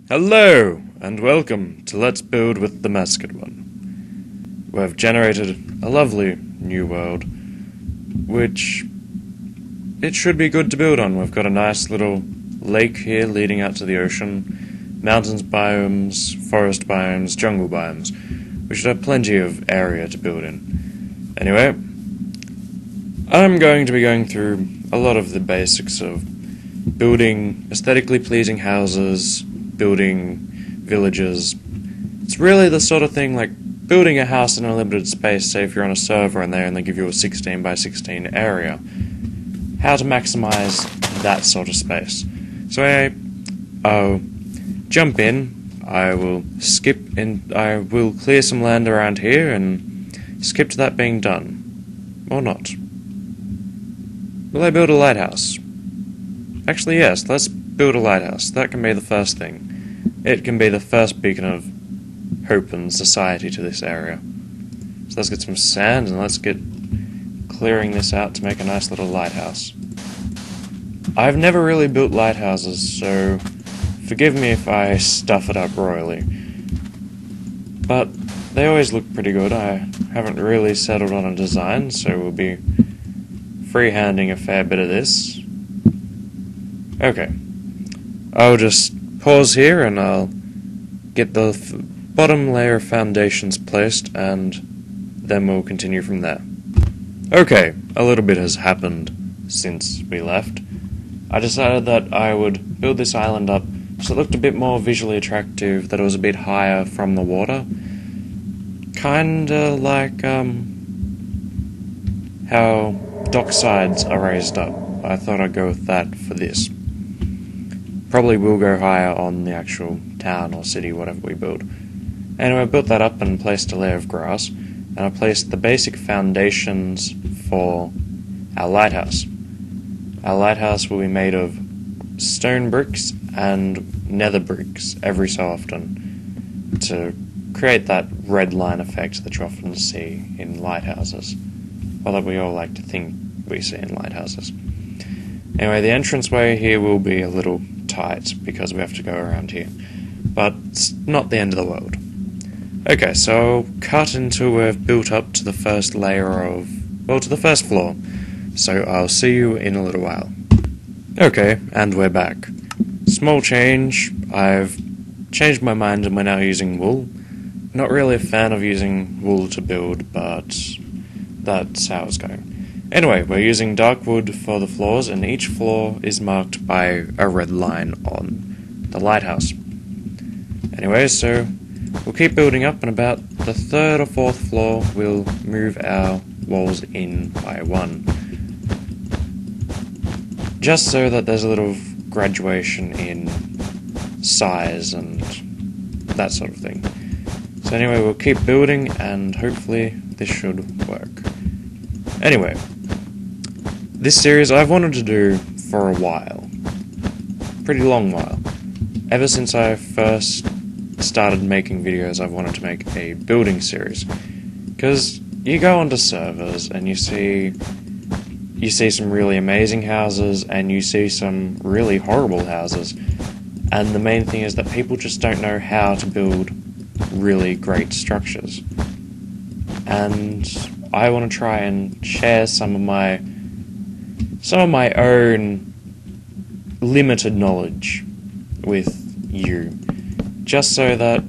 Hello, and welcome to Let's Build with the Mascot One. We've generated a lovely new world, which it should be good to build on. We've got a nice little lake here leading out to the ocean, mountains biomes, forest biomes, jungle biomes. We should have plenty of area to build in. Anyway, I'm going to be going through a lot of the basics of building aesthetically pleasing houses, building villages. It's really the sort of thing like building a house in a limited space, say if you're on a server and they only give you a 16 by 16 area. How to maximize that sort of space. So I'll jump in, I will I will clear some land around here and skip to that being done. Or not. Will I build a lighthouse? Actually yes, let's build a lighthouse. That can be the first thing. It can be the first beacon of hope and society to this area. So let's get some sand and let's get clearing this out to make a nice little lighthouse. I've never really built lighthouses, so forgive me if I stuff it up royally. But they always look pretty good. I haven't really settled on a design, so we'll be freehanding a fair bit of this. Okay. I'll just pause here and I'll get the bottom layer of foundations placed and then we'll continue from there. Okay, a little bit has happened since we left. I decided that I would build this island up so it looked a bit more visually attractive, that it was a bit higher from the water. Kinda like how dock sides are raised up. I thought I'd go with that for this. Probably will go higher on the actual town or city, whatever we build. Anyway, I built that up and placed a layer of grass, and I placed the basic foundations for our lighthouse. Our lighthouse will be made of stone bricks and nether bricks every so often to create that red line effect that you often see in lighthouses, or that we all like to think we see in lighthouses. Anyway, the entranceway here will be a little tight because we have to go around here, but it's not the end of the world. Okay, so I'll cut until we've built up to the first layer of, well, to the first floor, so I'll see you in a little while. Okay, and we're back. Small change, I've changed my mind and we're now using wool. Not really a fan of using wool to build, but that's how it's going. Anyway, we're using dark wood for the floors, and each floor is marked by a red line on the lighthouse. Anyway, so we'll keep building up, and about the third or fourth floor we'll move our walls in by one. Just so that there's a little graduation in size and that sort of thing. So anyway, we'll keep building, and hopefully this should work. Anyway, this series I've wanted to do for a while. Pretty long while. Ever since I first started making videos, I've wanted to make a building series. Because you go onto servers and you see some really amazing houses and you see some really horrible houses. And the main thing is that people just don't know how to build really great structures. And I want to try and share some of my own limited knowledge with you, just so that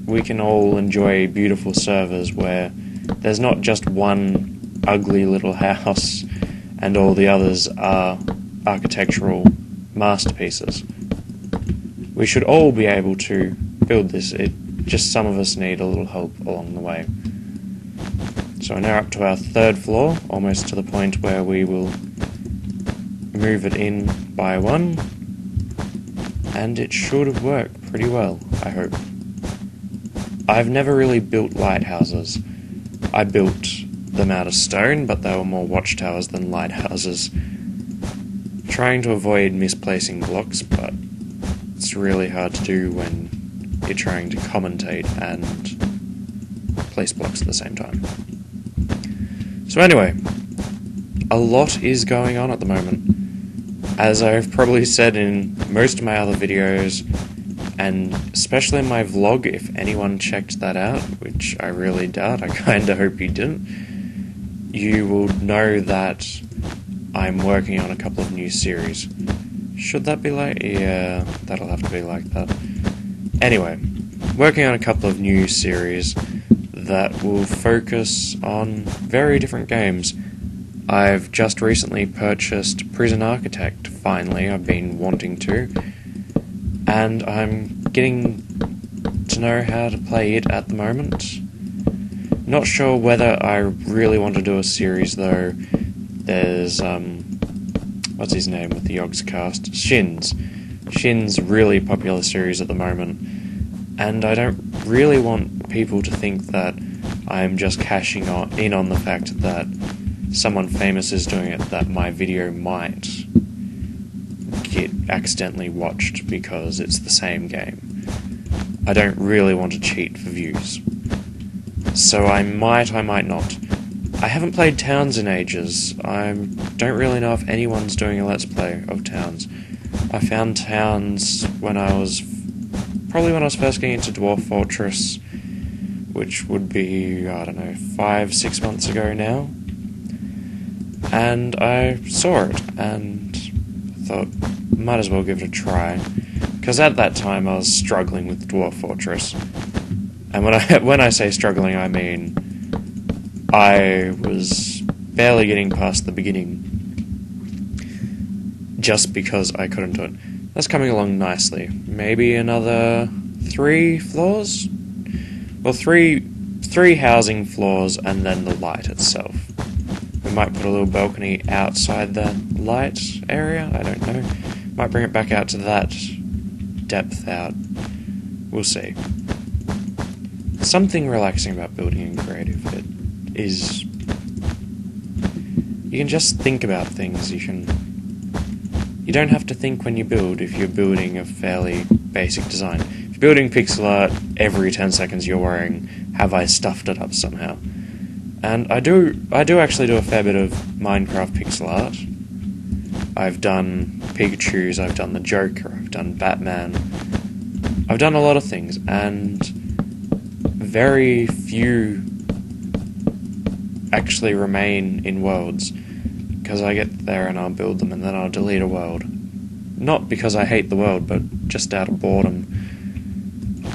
we can all enjoy beautiful servers where there's not just one ugly little house and all the others are architectural masterpieces. We should all be able to build this, just some of us need a little help along the way. So we're now up to our third floor, almost to the point where we will move it in by one, and it should work pretty well, I hope. I've never really built lighthouses. I built them out of stone, but they were more watchtowers than lighthouses. Trying to avoid misplacing blocks, but it's really hard to do when you're trying to commentate and place blocks at the same time. So anyway, a lot is going on at the moment. As I've probably said in most of my other videos, and especially in my vlog, if anyone checked that out, which I really doubt, I kinda hope you didn't, you will know that I'm working on a couple of new series. Should that be like? Yeah, that'll have to be like that. Anyway, working on a couple of new series that will focus on very different games. I've just recently purchased Prison Architect, finally. I've been wanting to, and I'm getting to know how to play it at the moment. Not sure whether I really want to do a series though. There's, what's his name with the Yogs cast? Shin's. Shin's really popular series at the moment, and I don't really want people to think that I'm just cashing in on the fact that someone famous is doing it, that my video might get accidentally watched because it's the same game. I don't really want to cheat for views. So I might not. I haven't played Towns in ages. I don't really know if anyone's doing a Let's Play of Towns. I found Towns when I was first getting into Dwarf Fortress, which would be, I don't know, 5-6 months ago now. And I saw it, and thought, might as well give it a try. Because at that time I was struggling with Dwarf Fortress. And when I say struggling, I mean I was barely getting past the beginning just because I couldn't do it. That's coming along nicely. Maybe another 3 floors? Well, three housing floors and then the light itself. We might put a little balcony outside the light area, I don't know. Might bring it back out to that depth out. We'll see. Something relaxing about building in creative is you can just think about things. You don't have to think when you build if you're building a fairly basic design. If you're building pixel art, every 10 seconds you're worrying, have I stuffed it up somehow? And I do actually do a fair bit of Minecraft pixel art. I've done Pikachu's, I've done the Joker, I've done Batman. I've done a lot of things, and very few actually remain in worlds, because I get there and I'll build them and then I'll delete a world. Not because I hate the world, but just out of boredom.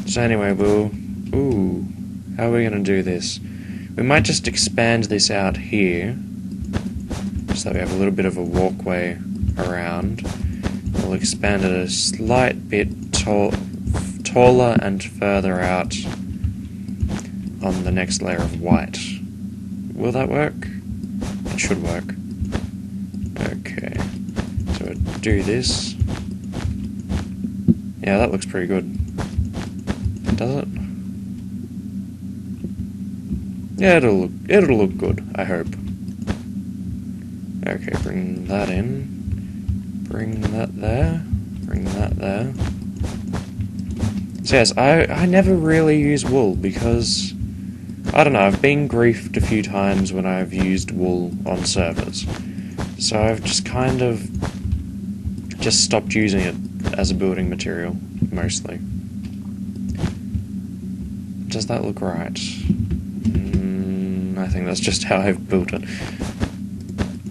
So anyway, how are we going to do this? We might just expand this out here, so that we have a little bit of a walkway around. We'll expand it a slight bit taller and further out on the next layer of white. Will that work? It should work. Okay, so we'll do this. Yeah, that looks pretty good. Does it? Yeah, it'll look good, I hope. Okay, bring that in. Bring that there. Bring that there. So yes, I never really use wool because, I don't know, I've been griefed a few times when I've used wool on servers. So I've just kind of stopped using it as a building material, mostly. Does that look right? I think that's just how I've built it.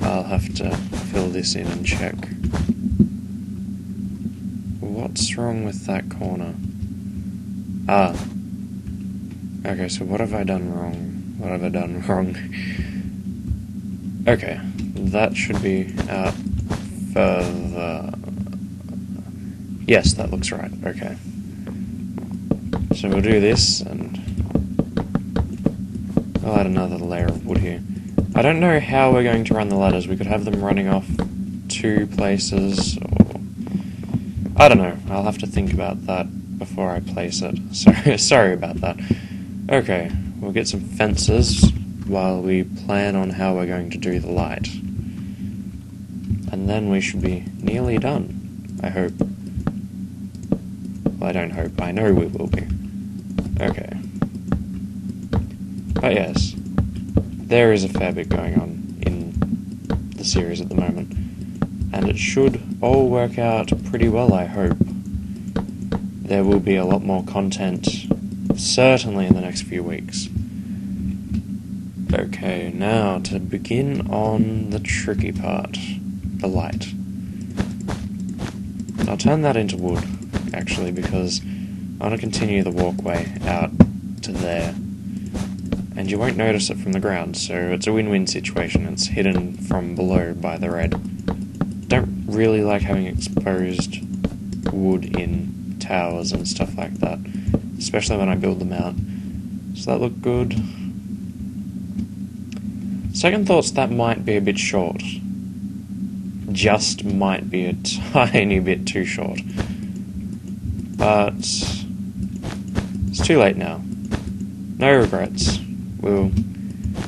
I'll have to fill this in and check. What's wrong with that corner? Ah. Okay, so what have I done wrong? What have I done wrong? Okay, that should be out further. Yes, that looks right. Okay. So we'll do this, and I'll add another layer of wood here. I don't know how we're going to run the ladders. We could have them running off 2 places, or I don't know. I'll have to think about that before I place it. Sorry about that. Okay, we'll get some fences while we plan on how we're going to do the light. And then we should be nearly done, I hope. Well, I don't hope. I know we will be. Okay. But yes, there is a fair bit going on in the series at the moment, and it should all work out pretty well, I hope. there will be a lot more content, certainly in the next few weeks. Okay, now to begin on the tricky part, the light. I'll turn that into wood, actually, because I want to continue the walkway out to there. And you won't notice it from the ground, so it's a win-win situation. It's hidden from below by the red. Don't really like having exposed wood in towers and stuff like that, especially when I build them out. Does that look good? Second thoughts, that might be a bit short. Just might be a tiny bit too short. But it's too late now. No regrets. We'll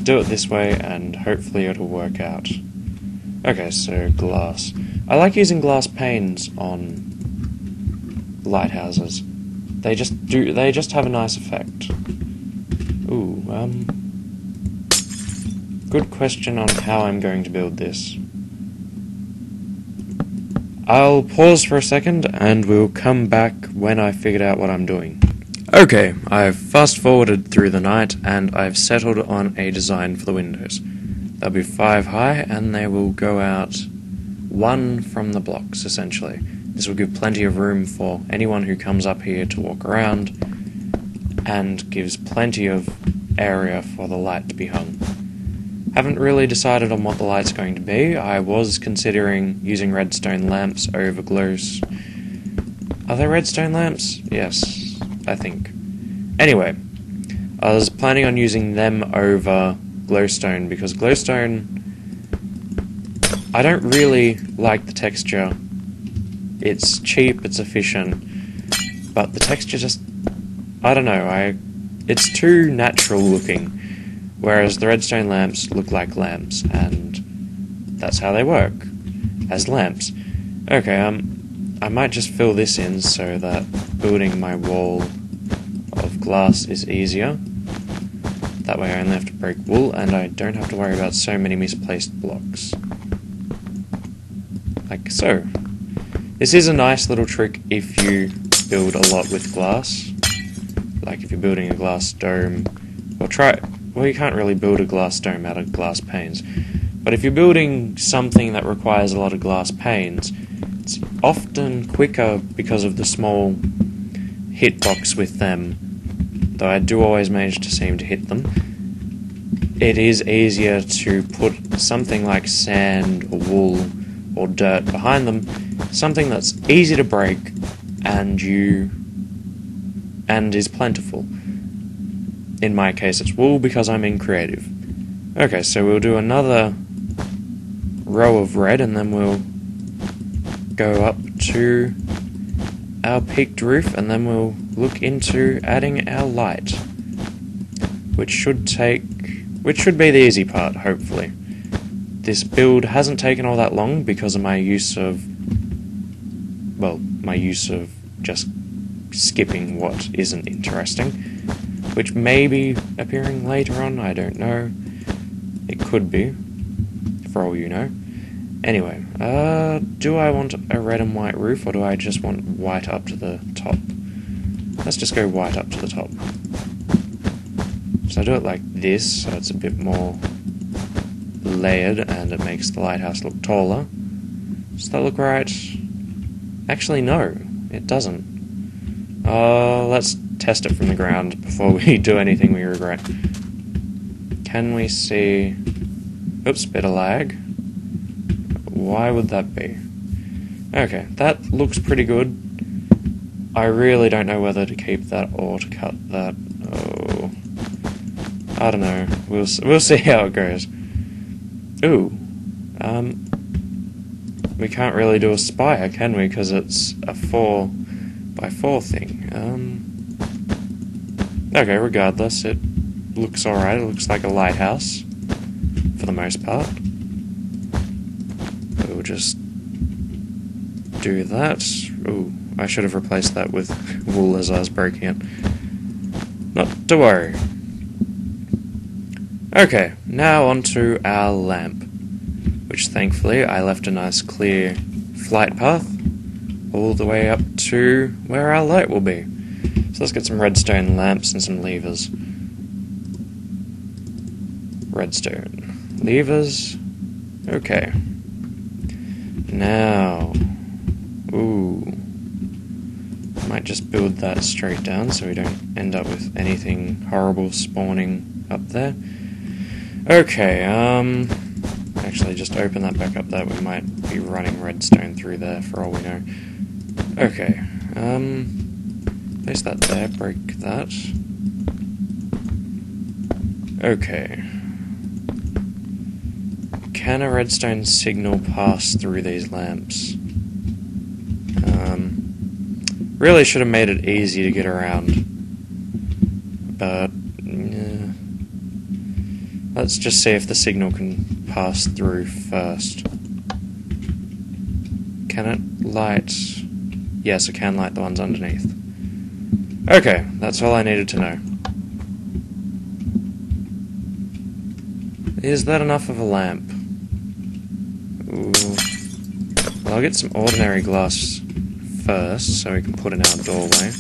do it this way and hopefully it'll work out. Okay, so glass. I like using glass panes on lighthouses. They just have a nice effect. Ooh, good question on how I'm going to build this. I'll pause for a second and we'll come back when I figured out what I'm doing. Okay, I've fast-forwarded through the night and I've settled on a design for the windows. They'll be 5 high and they will go out 1 from the blocks, essentially. This will give plenty of room for anyone who comes up here to walk around and gives plenty of area for the light to be hung. Haven't really decided on what the light's going to be. I was considering using redstone lamps over glows. Are there redstone lamps? Yes. I think. Anyway, I was planning on using them over glowstone because glowstone, I don't really like the texture. It's cheap, it's efficient, but the texture just, I don't know, it's too natural looking, whereas the redstone lamps look like lamps, and that's how they work, as lamps. Okay, I might just fill this in so that building my wall of glass is easier. That way I only have to break wool and I don't have to worry about so many misplaced blocks. Like so. This is a nice little trick if you build a lot with glass. Like if you're building a glass dome, well, you can't really build a glass dome out of glass panes. But if you're building something that requires a lot of glass panes, it's often quicker because of the small hitbox with them, though I do always manage to seem to hit them. It is easier to put something like sand or wool or dirt behind them, something that's easy to break and is plentiful. In my case it's wool because I'm in creative. Okay, so we'll do another row of red and then we'll go up to our peaked roof and then we'll look into adding our light, which should be the easy part, hopefully. This build hasn't taken all that long because of my use of just skipping what isn't interesting, which may be appearing later on, I don't know. It could be, for all you know. Anyway, do I want a red and white roof, or do I just want white up to the top? Let's just go white up to the top. So I do it like this, so it's a bit more layered, and it makes the lighthouse look taller. Does that look right? Actually, no, it doesn't. Let's test it from the ground before we do anything we regret. Can we see... Oops, bit of lag. Why would that be? Okay, that looks pretty good. I really don't know whether to keep that or to cut that. Oh, I don't know. We'll see how it goes. Ooh, we can't really do a spire, can we? Because it's a 4x4 thing. Okay, regardless, it looks alright. It looks like a lighthouse for the most part. We'll just do that. Ooh, I should have replaced that with wool as I was breaking it. Not to worry. Okay, now onto our lamp, which thankfully I left a nice clear flight path all the way up to where our light will be. So let's get some redstone lamps and some levers. Redstone. Levers. Okay. Now. Ooh. Might just build that straight down so we don't end up with anything horrible spawning up there. Okay, actually just open that back up there. We might be running redstone through there for all we know. Okay, place that there, break that. Okay. Can a redstone signal pass through these lamps? Really should have made it easy to get around. But, yeah. Let's just see if the signal can pass through first. Can it light? Yes, it can light the ones underneath. Okay, that's all I needed to know. Is that enough of a lamp? Ooh. Well, I'll get some ordinary glass first, so we can put in our doorway.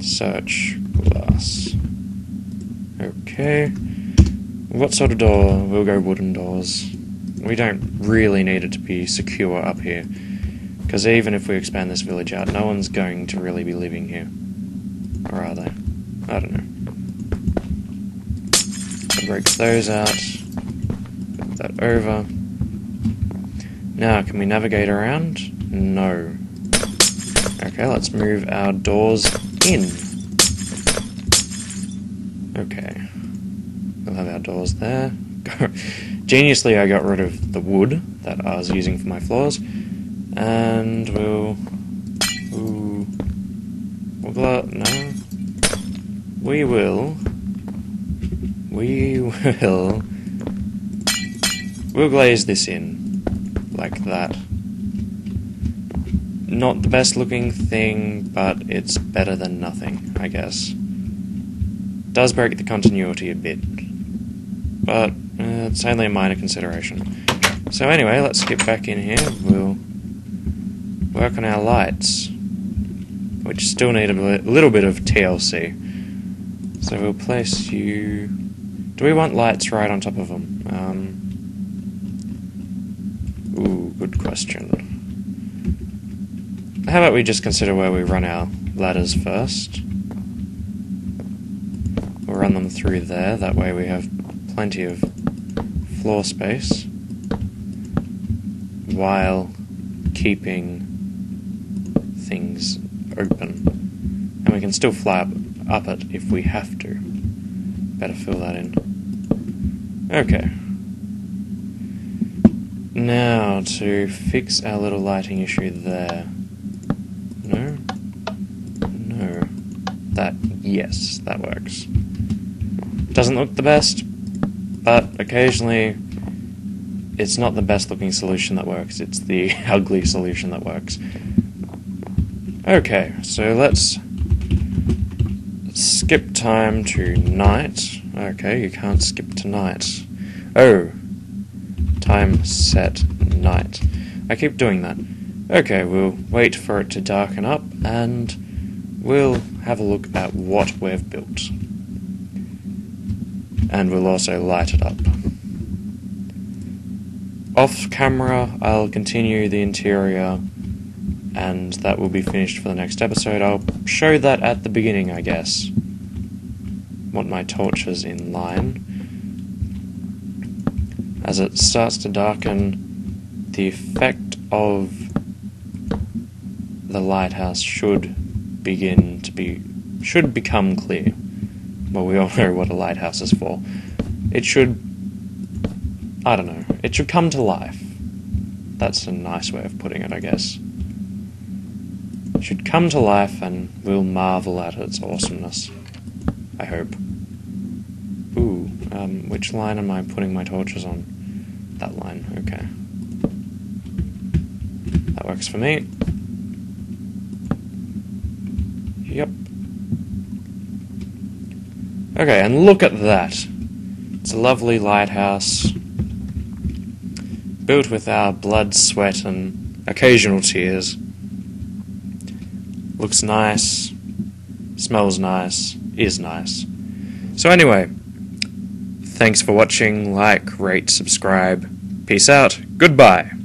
Search glass. Okay. What sort of door? We'll go wooden doors. We don't really need it to be secure up here, because even if we expand this village out, no one's going to really be living here. Or are they? I don't know. So break those out. Move that over. Now, can we navigate around? No. Okay, let's move our doors in. Okay. We'll have our doors there. Geniusly, I got rid of the wood that I was using for my floors. And we'll... Ooh. No. We will... We'll glaze this in. Like that. Not the best looking thing, but it's better than nothing, I guess. Does break the continuity a bit, but it's only a minor consideration. So anyway, let's get back in here. We'll work on our lights, which still need a little bit of TLC. So we'll place you... Do we want lights right on top of them? Ooh, good question. How about we just consider where we run our ladders first? We'll run them through there, that way we have plenty of floor space, while keeping things open. And we can still fly up it if we have to. Better fill that in. Okay. Now, to fix our little lighting issue there. No? No. That, yes, that works. Doesn't look the best, but occasionally it's not the best looking solution that works, it's the ugly solution that works. Okay, so let's skip time to night. Okay, you can't skip to night. Oh. Time set night. I keep doing that. Okay, we'll wait for it to darken up and we'll have a look at what we've built. And we'll also light it up. Off camera, I'll continue the interior and that will be finished for the next episode. I'll show that at the beginning, I guess. Want my torches in line. As it starts to darken, the effect of the lighthouse should become clear. Well, we all know what a lighthouse is for. It should, I don't know, it should come to life. That's a nice way of putting it, I guess. It should come to life and we'll marvel at its awesomeness. I hope. Ooh, which line am I putting my torches on? That line, okay. That works for me. Yep. Okay, and look at that. It's a lovely lighthouse. built with our blood, sweat, and occasional tears. Looks nice, smells nice, is nice. So anyway, thanks for watching, like, rate, subscribe. Peace out, goodbye!